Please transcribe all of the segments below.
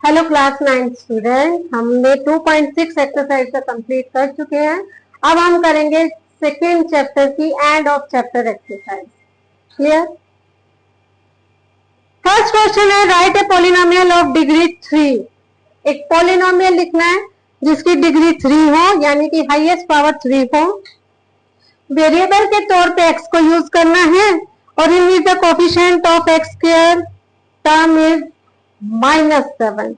Hello class 9 student, हमने 2.6 exercise का complete कर चुके हैं। अब हम करेंगे सेकेंड चैप्टर की end of chapter exercise. Clear? First question है, write a polynomial of degree 3। एक पॉलिनोमियल लिखना है जिसकी डिग्री 3 हो, यानी कि हाईएस्ट पावर 3 हो। वेरिएबल के तौर पे x को यूज करना है और in the coefficient of x square term is -7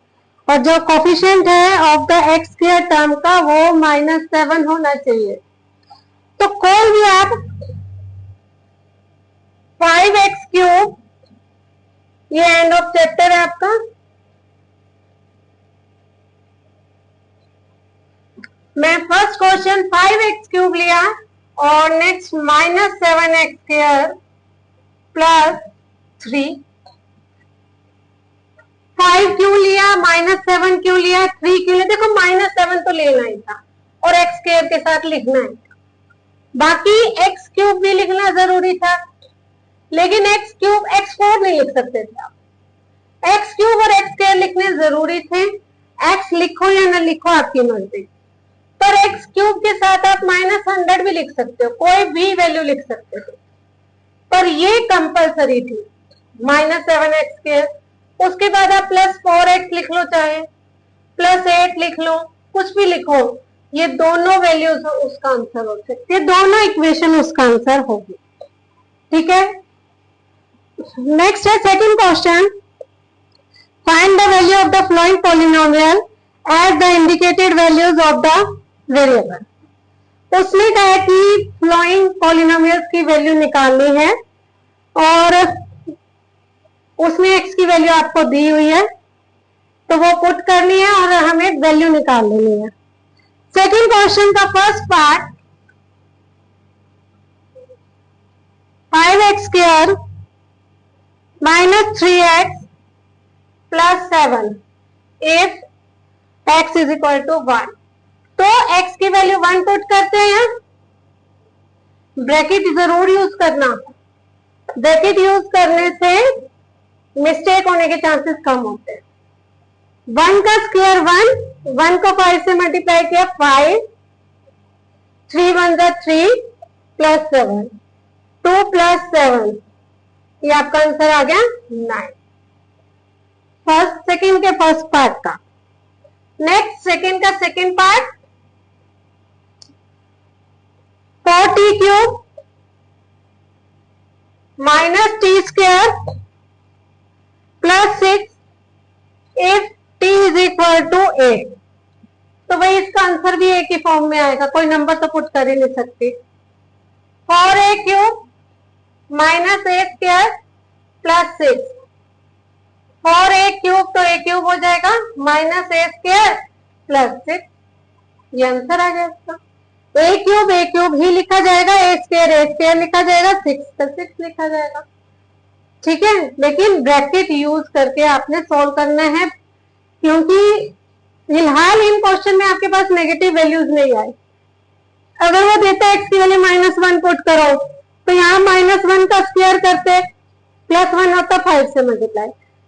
और जो कोफिशिएंट है of the x square term का वो -7 होना चाहिए। तो कोई भी आप 5x3, ये एंड ऑफ चैप्टर है आपका। मैं फर्स्ट क्वेश्चन 5x3 लिया और नेक्स्ट -7x² + 3। 5 क्यों लिया, -7 क्यों लिया, 3 क्यों लिया? देखो -7 तो लेना ही था और x² के साथ लिखना है, बाकी x³ भी लिखना जरूरी था, लेकिन x³ x4 नहीं लिख सकते थे आप। x³ और x² लिखने जरूरी थे। x लिखो या ना लिखो आपकी मर्जी, पर x³ के साथ आप -100 भी लिख सकते हो, कोई भी वैल्यू लिख सकते थे, पर ये कंपलसरी थी -7x²। उसके बाद आप +4x लिख लो, चाहे +8 लिख लो, कुछ भी लिखो, ये दोनों वैल्यूज उसका आंसर हो सकती है, दोनों इक्वेशन उसका आंसर होगी। ठीक है, नेक्स्ट है second question, find the value of the flowing polynomial at the indicated values of the variable. उसने कहा कि फ्लोइंग पॉलिनोमियल्स की वैल्यू निकालनी है और उसने x की वैल्यू आपको दी हुई है, तो वो पुट करनी है और हमें वैल्यू निकाल लेनी है। सेकंड क्वेश्चन का first part, 5x² -3x + 7 if x = 1। तो x की वैल्यू 1 पुट करते हैं, ब्रैकेट जरूर यूज करना, ब्रैकेट यूज करने से मिस्टेक होने के चांसेस कम होते हैं। 1 का स्क्वायर 1 को 5 से मल्टीप्लाई किया 5, 3 × 1 = 3 + 7, 2 + 7, ये आपका आंसर आ गया 9। फर्स्ट सेकंड के फर्स्ट पार्ट का। नेक्स्ट सेकंड का second part, 4t³ -t² + 6 if t = 8। तो भाई इसका आंसर भी एक ही फॉर्म में आएगा, कोई नंबर तो पुट कर ही नहीं सकती। 4a³ -a² + 6, 4a³ तो a³ हो जाएगा -a² + 6, ये आंसर आ गया इसका। a³ ही लिखा जाएगा, a² लिखा जाएगा, 6 का 6 लिखा जाएगा। ठीक है, लेकिन ब्रैकेट यूज करके आपने सॉल्व करना है, क्योंकि फिलहाल इन क्वेश्चन में आपके पास नेगेटिव वैल्यूज नहीं आए। अगर वो देता है x की वैल्यू -1 पुट करो, तो यहाँ -1 का स्क्वायर करते, +1 होता 5 से मल्टीप्लाई,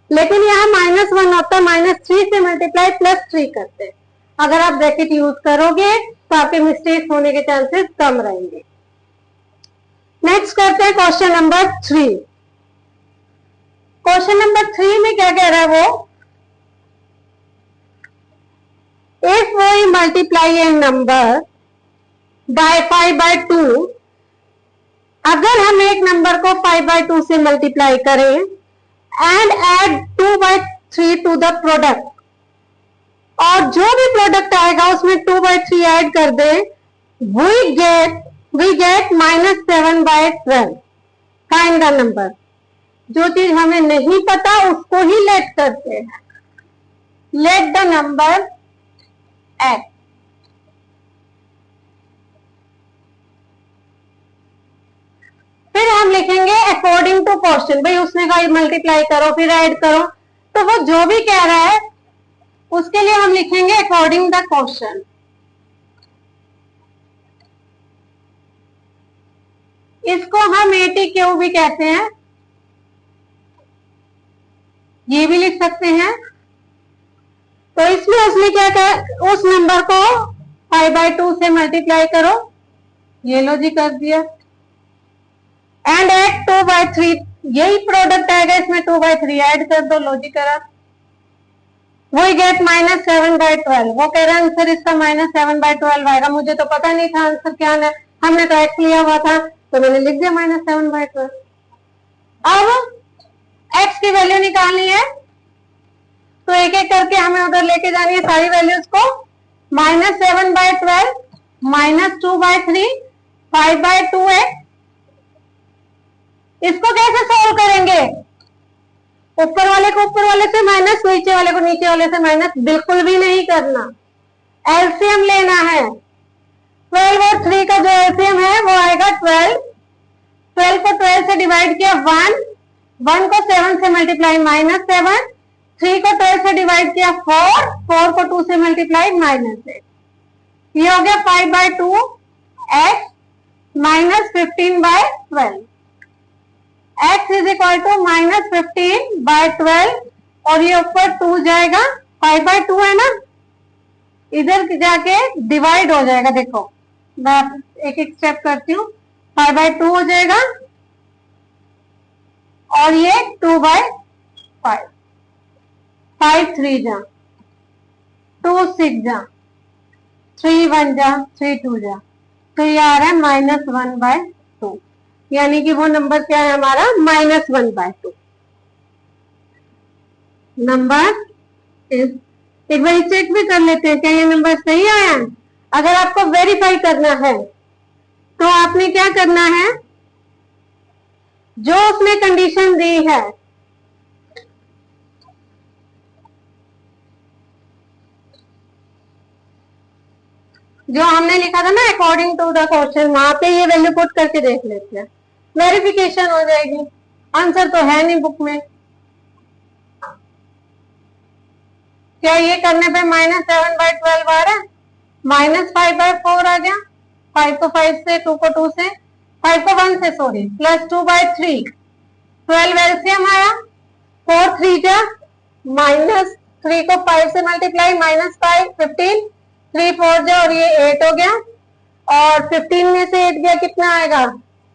लेकिन यहाँ -1 होता -3 से मल्टीप्लाई +3 करते। अगर आप ब्रैकेट यूज करोगे तो आपके मिस्टेक होने के चांसेस कम रहेंगे। नेक्स्ट करते हैं क्वेश्चन नंबर 3। क्वेश्चन नंबर 3 में क्या कह रहा है वो, if we multiply a number by 5/2, अगर हम एक नंबर को 5/2 से मल्टीप्लाई करें and add 2/3 to the product, और जो भी प्रोडक्ट आएगा उसमें 2/3 ऐड कर दे, we get -7/12। Find the number. जो चीज हमें नहीं पता उसको ही लेट करते हैं, लेट द नंबर x। फिर हम लिखेंगे अकॉर्डिंग टू क्वेश्चन। भाई उसने कहा मल्टीप्लाई करो फिर ऐड करो, तो वो जो भी कह रहा है उसके लिए हम लिखेंगे अकॉर्डिंग द क्वेश्चन। इसको हम AT³ भी कहते हैं, ये भी लिख सकते हैं। इसमें उसने क्या कहा, उस नंबर को 5/2 से मल्टीप्लाई करो, ये लो जी कर दिया, एंड एड 2/3, यही प्रोडक्ट आएगा, इसमें 2/3 ऐड कर दो, लो जी करा, वही गेट -7/12। वो कह रहा है आंसर इसका -7/12 आएगा। मुझे तो पता नहीं था आंसर क्या है, हमने तो एक्स लिया हुआ था तो मैंने लिख दिया -7/12। अब एक्स की वैल्यू निकालनी है तो एक एक करके हमें उधर लेके जानी है सारी वैल्यूज को। -7/12 -2/3 5/2x, इसको कैसे सोल्व करेंगे? ऊपर वाले को ऊपर वाले से माइनस, नीचे वाले को नीचे वाले से माइनस, बिल्कुल भी नहीं करना, एलसीएम लेना है। 12 और 3 का जो एलसीएम है वो आएगा 12। 12 को 12 से डिवाइड किया 1, 1 को 7 से मल्टीप्लाई -7, 3 को 12 से डिवाइड किया 4, 4 को 2 से मल्टीप्लाई -8, ये हो गया 5/2 x -15/12। x is equal to -15/12 और ये ऊपर 2 जाएगा, 5/2 है ना, इधर जाके डिवाइड हो जाएगा। देखो मैं एक एक स्टेप करती हूँ, 5/2 हो जाएगा और ये 2/5, 5 3 जा, 2 6 जा, 3 1 जा, 3 2 जा, तो ये आ रहा है -1/2, यानी कि वो नंबर क्या है हमारा -1/2 नंबर। एक बार चेक भी कर लेते हैं क्या ये नंबर सही आया है। अगर आपको वेरीफाई करना है तो आपने क्या करना है, जो उसने कंडीशन दी है जो हमने लिखा था ना अकॉर्डिंग टू द क्वेश्चन, वहां पे ये वैल्यू पुट करके देख लेते हैं, वेरिफिकेशन हो जाएगी। आंसर तो है नहीं बुक में, क्या ये करने पे -7/12 आ रहा है, -5/4 आ गया, 5 को 5 से, 2 को 2 से, 5 को 1 से सॉरी, +2/3, 12 एलसीएम आया, 4 3 जा, -3 को 5 से मल्टीप्लाई -5 15, 3 4 जा और ये 8 हो गया, और 15 में से 8 गया कितना आएगा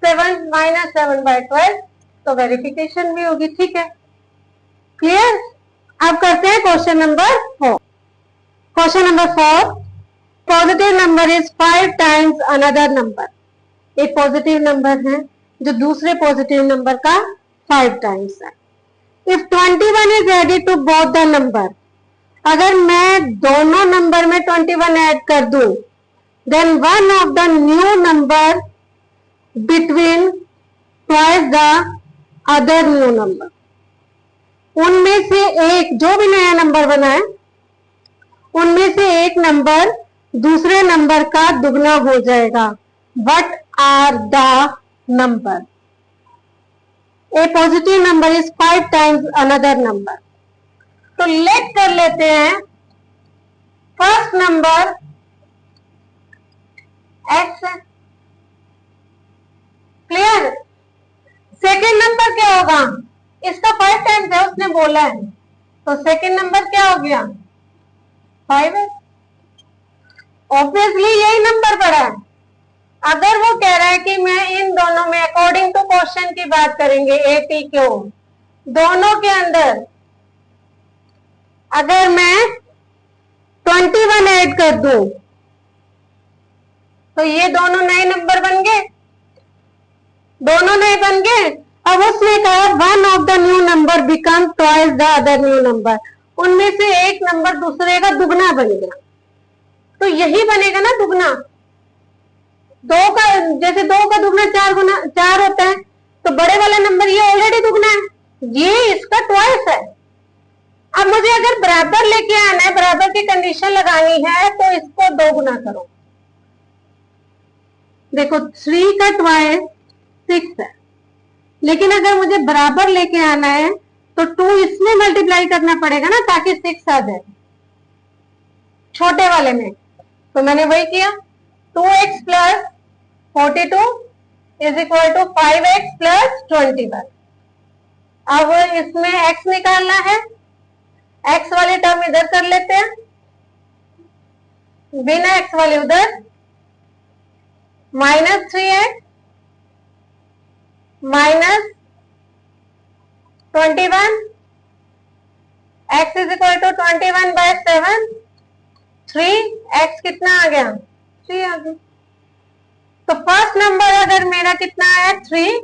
7 -7/12, तो वेरिफिकेशन भी होगी। ठीक है, क्लियर। अब करते हैं question number 4। Question number 4, positive number is 5 times another number. एक पॉजिटिव नंबर है जो दूसरे पॉजिटिव नंबर का 5 टाइम्स है। If 21 is added to both the number, अगर मैं दोनों नंबर में 21 ऐड कर दूं, then one of the new number between twice the other new number, उनमें से एक, जो भी नया नंबर बना है उनमें से एक नंबर दूसरे नंबर का दुगना हो जाएगा। What are the number? A positive number is 5 times another number. तो लेट कर लेते हैं, फर्स्ट नंबर एक्स है, क्लियर। सेकेंड नंबर क्या होगा, इसका 5 टाइम्स है उसने बोला है, तो सेकेंड नंबर क्या हो गया 5 है, ऑब्वियसली यही नंबर पड़ा है। अगर वो कह रहा है कि मैं इन दोनों में अकॉर्डिंग टू क्वेश्चन की बात करेंगे, ATQ दोनों के अंदर अगर मैं 21 ऐड कर दूं तो ये दोनों नए नंबर बन गए, दोनों नए बन गए। अब उसने कहा one of the new number become twice the other new number, उनमें से एक नंबर दूसरे का दुगना बनेगा, तो यही बनेगा ना दुगना। दो का, जैसे 2 का दुगना 4 होता है, तो बड़े वाला नंबर ये ऑलरेडी दुगना है, ये इसका ट्वाइस है। अब मुझे अगर बराबर लेके आना है, बराबर की कंडीशन लगानी है, तो इसको 2 गुना करो। देखो 3 का ट्वाइस 6 है, लेकिन अगर मुझे बराबर लेके आना है तो 2 इसमें मल्टीप्लाई करना पड़ेगा ना, ताकि 6 आ जाए छोटे वाले में। तो मैंने वही किया, 2x plus 42 is equal to 5x plus 21। अब इसमें x निकालना है, x वाले टर्म इधर कर लेते हैं, बिना एक्स वाले उधर -3x -21 x is equal to 21/7 3x कितना आ गया 3 आ गया। तो फर्स्ट नंबर अगर मेरा कितना आया 3,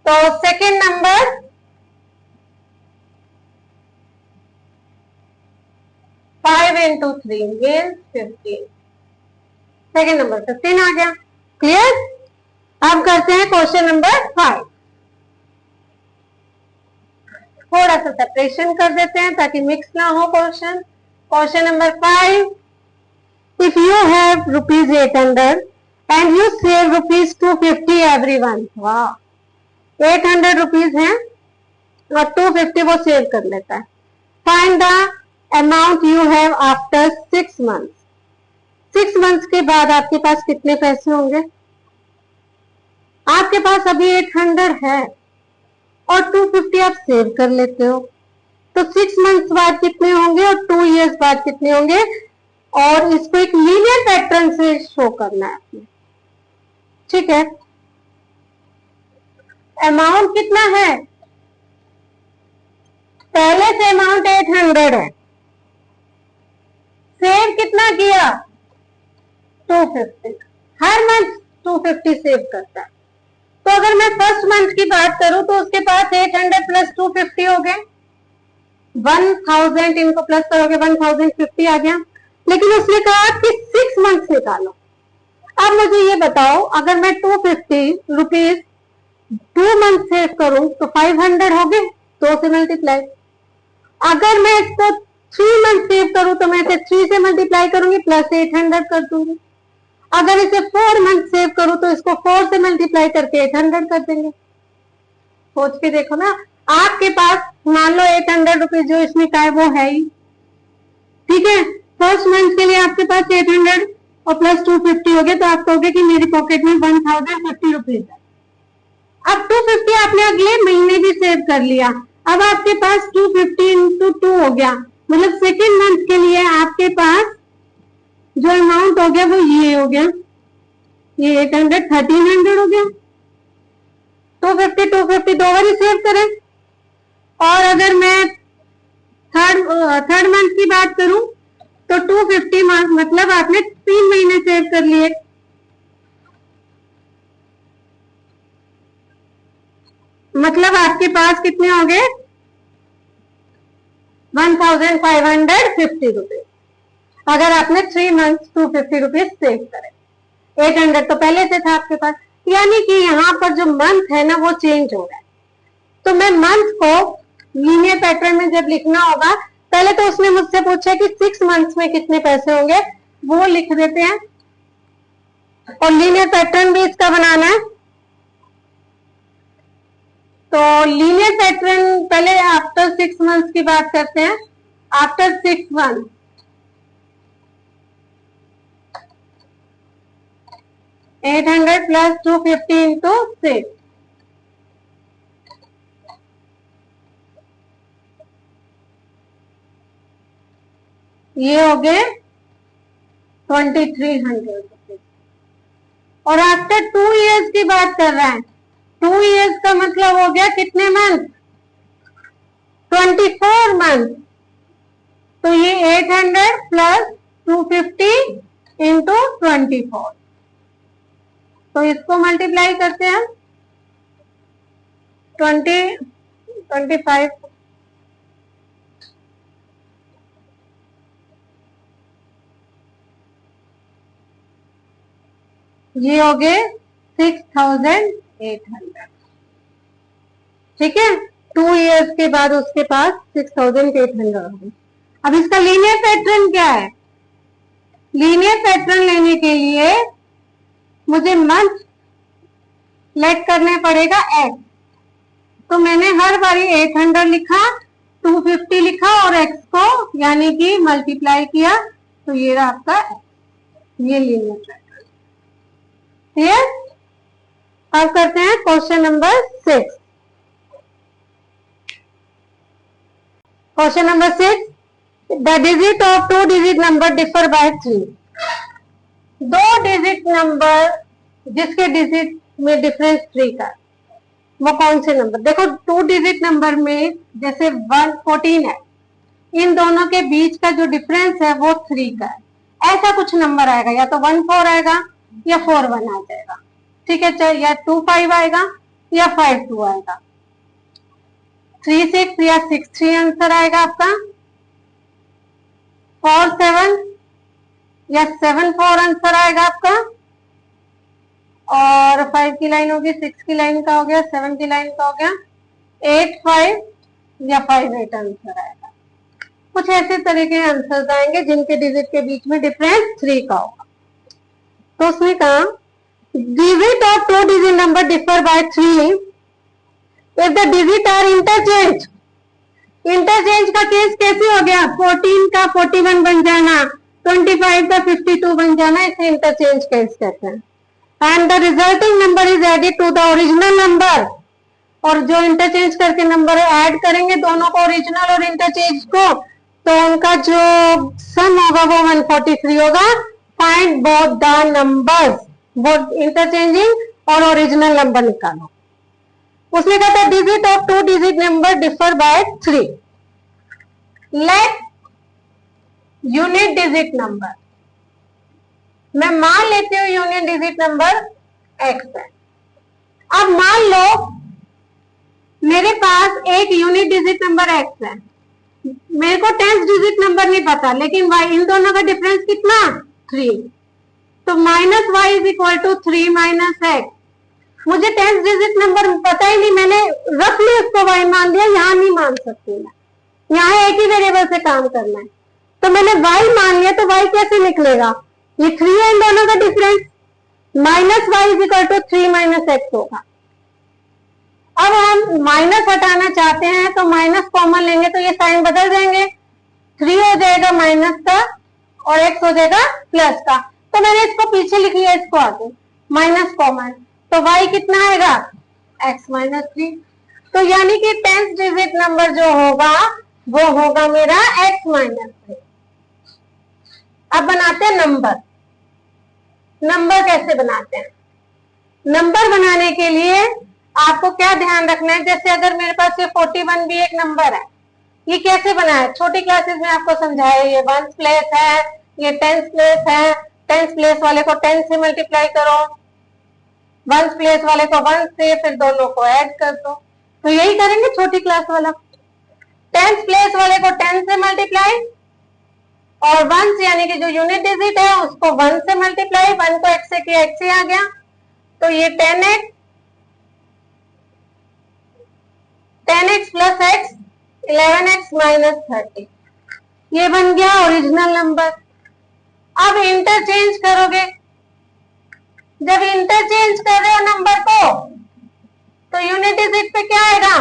तो second number 5 into 3 means 15। Second number 15 आ गया। क्लियर। अब करते हैं क्वेश्चन नंबर 5। थोड़ा सा सेपरेशन कर देते हैं ताकि मिक्स ना हो question. Question number 5, if you have rupees 800 and you save rupees 250 everyone, वाह 800 रुपीज है और 250 वो सेव कर लेता है। Find the amount you have after 6 months. 6 months के बाद आपके पास कितने पैसे होंगे। आपके पास अभी 800 है और 250 आप सेव कर लेते हो, तो 6 मंथ्स बाद कितने होंगे और 2 इयर्स बाद कितने होंगे, और इसको एक लीनियर पैटर्न से शो करना है आपने। ठीक है। अमाउंट कितना है, पहले से अमाउंट 800 है, सेव कितना किया 250, हर मंथ 250 सेव करता है। तो अगर मैं फर्स्ट मंथ की बात करूं तो उसके पास 800 प्लस 250 हो गए, 1000 इनको प्लस करोगे 1050 आ गया। लेकिन उसने कहा कि 6 मंथ निकालो। अब मुझे ये बताओ, अगर मैं 250 रुपीज 2 मंथ सेव करूं तो 500 हो गए, 2 से मल्टीप्लाई। अगर मैं इसको 3 मंथ सेव करूं तो मैं इसे 3 से मल्टीप्लाई करूंगी प्लस 800 कर दूंगी। अगर इसे 4 मंथ सेव करूं तो इसको 4 से मल्टीप्लाई करके 800 कर देंगे। सोच के देखो ना, आपके पास मान लो 800 रुपीज जो इसमें का है वो है ही। ठीक है, फर्स्ट मंथ के लिए आपके पास 800 और प्लस 250 हो गया, तो आप कहोगे कि मेरी पॉकेट में 1050 रुपीज है। अब 250 आपने अगले महीने भी सेव कर लिया, अब आपके पास 250 इंटू 2 हो गया, मतलब सेकेंड मंथ के लिए आपके पास जो अमाउंट हो गया वो ये हो गया, ये 800 1300 हो गया। 250 250 दो बार सेव करें। और अगर मैं थर्ड मंथ की बात करूं तो 250 मतलब आपने 3 महीने सेव कर लिए। मतलब आपके पास कितने हो गए 1550 रुपीज, अगर आपने 3 मंथ 250 रुपीज सेव करे। 800 तो पहले से था आपके पास, यानी कि यहाँ पर जो मंथ है ना वो चेंज हो रहा है। तो मैं मंथ को लीनियर पैटर्न में जब लिखना होगा, पहले तो उसने मुझसे पूछा कि 6 मंथ्स में कितने पैसे होंगे, वो लिख देते हैं। और लीनियर पैटर्न भी इसका बनाना है, तो लीनियर पैटर्न पहले आफ्टर 6 मंथ्स की बात करते हैं। आफ्टर 6 मंथ 800 प्लस 250 इंटू 6, ये हो गए 2300 रुपीज। और आफ्टर 2 इयर्स की बात कर रहे हैं, 2 इयर्स का मतलब हो गया कितने मंथ 24 मंथ। तो ये 800 प्लस 250 इंटू 24, तो इसको मल्टीप्लाई करते हैं 25, ये हो गए 6800। ठीक है, 2 इयर्स के बाद उसके पास 6800 हो गए। अब इसका लीनियर पैटर्न क्या है, लीनियर पैटर्न लेने के लिए मुझे मंथ लेट करने पड़ेगा x। तो मैंने हर बारी 800 लिखा, 250 लिखा और x को यानी कि मल्टीप्लाई किया, तो ये रहा आपका x, ये लीनियर पैटर्न। क्लियर। अब करते हैं question number 6। Question number 6, the digit of 2 digit number differ by 3। 2 digit number जिसके डिजिट में डिफरेंस 3 का, वो कौन से नंबर? देखो 2 डिजिट नंबर में जैसे 114 है, इन दोनों के बीच का जो डिफरेंस है वो 3 का है। ऐसा कुछ नंबर आएगा, या तो 14 आएगा या 41 आ जाएगा, ठीक है, चाहे या 25 आएगा या 52 आएगा। 36 या 63 आंसर आएगा आपका, 47 या 74 आंसर आएगा आपका, और 5 की लाइन होगी, 6 की लाइन का हो गया, 7 की लाइन का हो गया, 8 5 या 5 8 आंसर आएगा। कुछ ऐसे तरह के आंसर्स आएंगे जिनके डिजिट के बीच में डिफरेंस 3 का होगा। तो उसने कहा digit of 2 digit number differ by 3 if the digit are interchange. Interchange का केस कैसे हो गया? 14 का 41 बन जाना, 25 का 52 बन जाना, इसे इंटरचेंज केस कहते हैं। And the resulting number is added to the original number, और जो इंटरचेंज करके नंबर ऐड करेंगे दोनों को, ओरिजिनल और इंटरचेंज को, तो उनका जो सम होगा वो 143 होगा। Find both the numbers, both interchanging और ओरिजिनल नंबर निकालो। उसने कहा था digit of 2 digit number differ by 3। Let unit digit number, मैं मान लेती हूँ यूनिट डिजिट नंबर x है। अब मान लो मेरे पास एक यूनिट डिजिट नंबर x है, मेरे को 10th डिजिट नंबर नहीं पता, लेकिन y, इन दोनों का डिफरेंस कितना? 3। तो minus y is equal to 3 minus x. मुझे 10th डिजिट नंबर पता ही नहीं, मैंने रफली उसको y मान लिया, यहाँ नहीं मान सकती मैं, यहाँ एक ही वेरिएबल से काम करना है। तो मैंने y मान लिया, तो y कैसे निकलेगा? ये 3 है इन दोनों का difference, minus y is equal to 3 minus x होगा। अब हम माइनस हटाना चाहते हैं तो माइनस कॉमन लेंगे तो ये साइन बदल जाएंगे, 3 हो जाएगा माइनस का और x हो जाएगा प्लस का। तो मैंने इसको पीछे लिख लिया, इसको आगे माइनस कॉमन, तो y कितना आएगा? x minus 3। तो यानी कि 10th डिजिट नंबर जो होगा वो होगा मेरा x माइनस 3। अब बनाते हैं नंबर। नंबर कैसे बनाते हैं? नंबर बनाने के लिए आपको क्या ध्यान रखना है, जैसे अगर मेरे पास ये 41 भी एक नंबर है, ये कैसे बना है? छोटी क्लासेस में आपको समझाया, ये 1th प्लेस है, ये 10th प्लेस है, 10th प्लेस वाले को 10 से मल्टीप्लाई करो, 1th प्लेस वाले को 1 से, फिर दोनों को ऐड कर दो। तो यही करेंगे छोटी क्लास वाला, 10th प्लेस वाले को 10 से मल्टीप्लाई, और 1 यानी कि जो यूनिट डिजिट है उसको 1 से मल्टीप्लाई, 1 को x से किया, x से आ गया, तो ये 10x plus x 11x minus 30, ये बन गया ओरिजिनल नंबर। अब इंटरचेंज करोगे, जब इंटरचेंज कर रहे हो नंबर को तो यूनिट डिजिट पे क्या आएगा?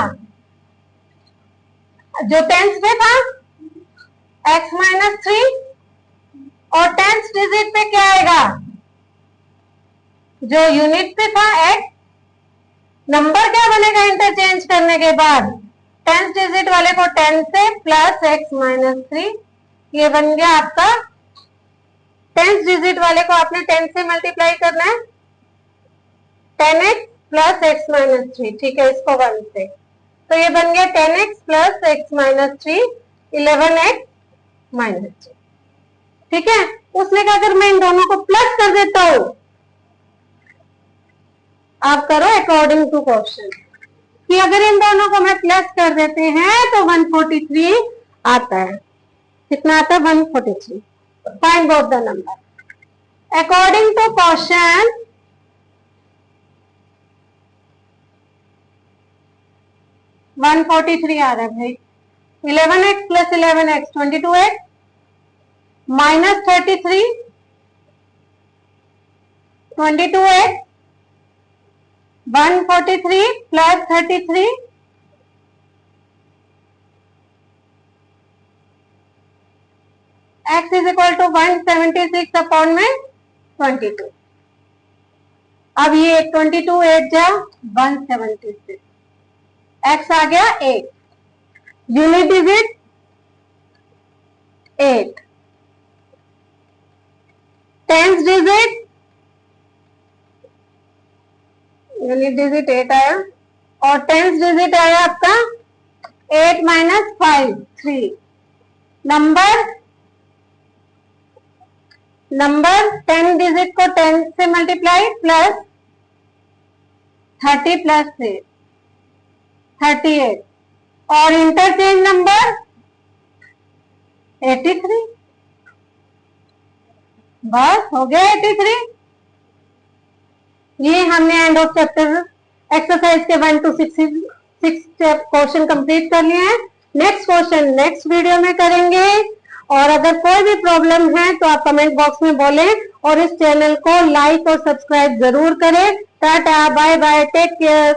जो 10th पे था x माइनस 3, और 10th डिजिट पे क्या आएगा? जो यूनिट पे था x। नंबर क्या बनेगा इंटरचेंज करने के बाद? 10th डिजिट वाले को 10 से प्लस x माइनस 3, ये बन गया आपका 10th डिजिट वाले को आपने 10 से मल्टीप्लाई करना है, 10x प्लस x माइनस 3, ठीक है, इसको 1 से, तो ये बन गया 10x plus x minus 3 11x minus 3, ठीक है। उसने कहा अगर मैं इन दोनों को प्लस कर देता हूं, आप करो अकॉर्डिंग टू क्वेश्चन, कि अगर इन दोनों को मैं प्लस कर देते हैं तो 143 आता है। कितना आता है? 143। Find both the number according to question. 143 आ रहा है भाई, 11x plus 11x 22x minus 33 22x 143 plus 33 x is equal to 176 upon में 22। अब ये 22 8 जा 176, x आ गया 8। यूनिट डिजिट 8, टेंथ डिजिट यानी डिजिट 8 आया और टेंथ डिजिट आया आपका 8 माइनस 5 3। नंबर 10 डिजिट को 10 से मल्टीप्लाई प्लस 30 प्लस 8 38 और इंटरचेंज नंबर 83। बस हो गया 83। ये हमने एंड ऑफ चैप्टर एक्सरसाइज के 1 to 6 क्वेश्चन कंप्लीट कर लिए हैं। नेक्स्ट क्वेश्चन नेक्स्ट वीडियो में करेंगे और अगर कोई भी प्रॉब्लम है तो आप कमेंट बॉक्स में बोलें और इस चैनल को लाइक और सब्सक्राइब जरूर करें। Tata bye bye take care.